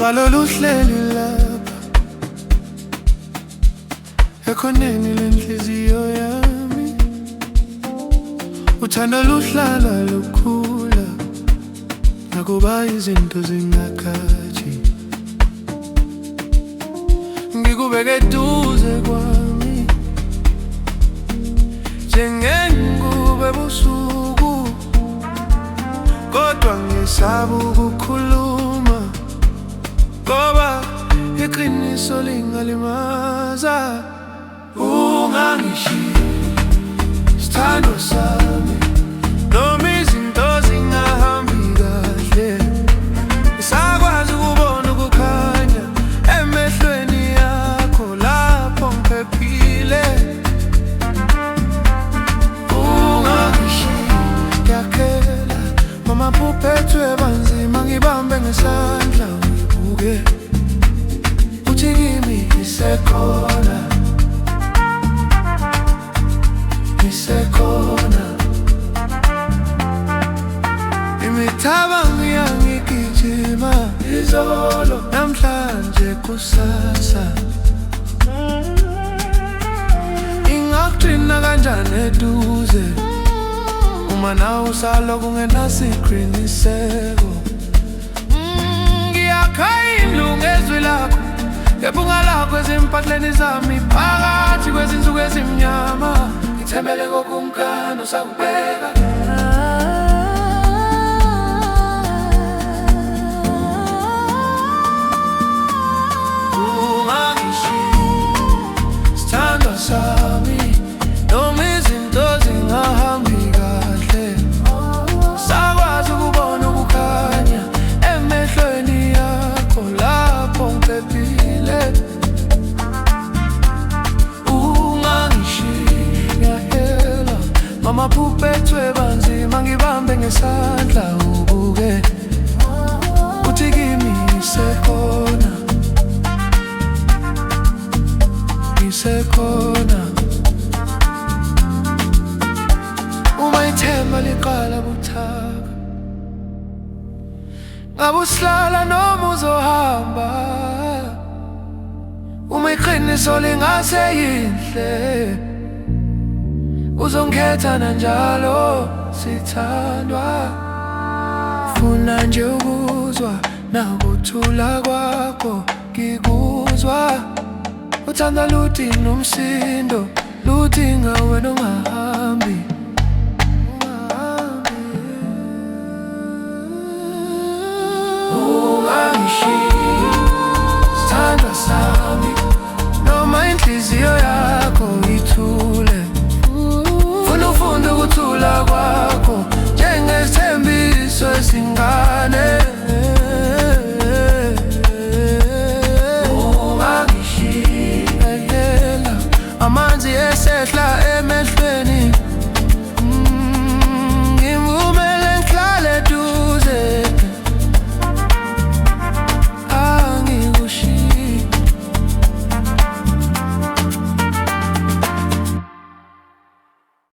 Ngiqala luhleli lapha ekhoneni lenhliziyo yami, uthando luhlala lukhula nakuba izinto zingakhathi. Ngikubeke eduze kwami njengengubo ebusuku, kodwa ngisaba ukukhuluma ngoba iqiniso lingalimaza. Ungangishiyi sithando sami, noma izinto zingahambi kahle, ngisakwazi ukubona ukukhanya emehlweni yakho lapho ngiphephile. Ungangishiyi, ngiyakhela mama phuphethwe banzima, ngibambe ngesandla ngibuke uthi kimi ngisekhona, ngisekhona. Imicabango yangigijima, izolo namhlanje kusasa. Ingakugcina kanjani eduze uma nawe usalokhu ungenasiqiniseko? Ngiyakhayiluka ezwi lakho, ngephunga lakho ezimpahleni zami, phakathi kwezinsuku ezimnyama. Ngithembele kokumkani usakubheka. Ungangishiyi sithandwa sami, noma izinto zingahambi kahle, sakwazi ukubona ukukhanya emehlweni yakho lapho ngiphephile. Mama phuphethwe banzima, ngibambe ngesandla ubuke uthi kimi ngisekhona, ngisekhona. Uma ithemba liqala buthaka, ngabe usihlala noma uzohamba. Uma iqiniso lingase yinhle, uzongikhetha nanjalo sithandwa. Funa nje ukuzwa nakuthula kwakho ngikuzwa. Uthanda ludinga umsindo, ludinga wena ungahambi. Ungangishiyi sithandwa sami, noma inhliziyo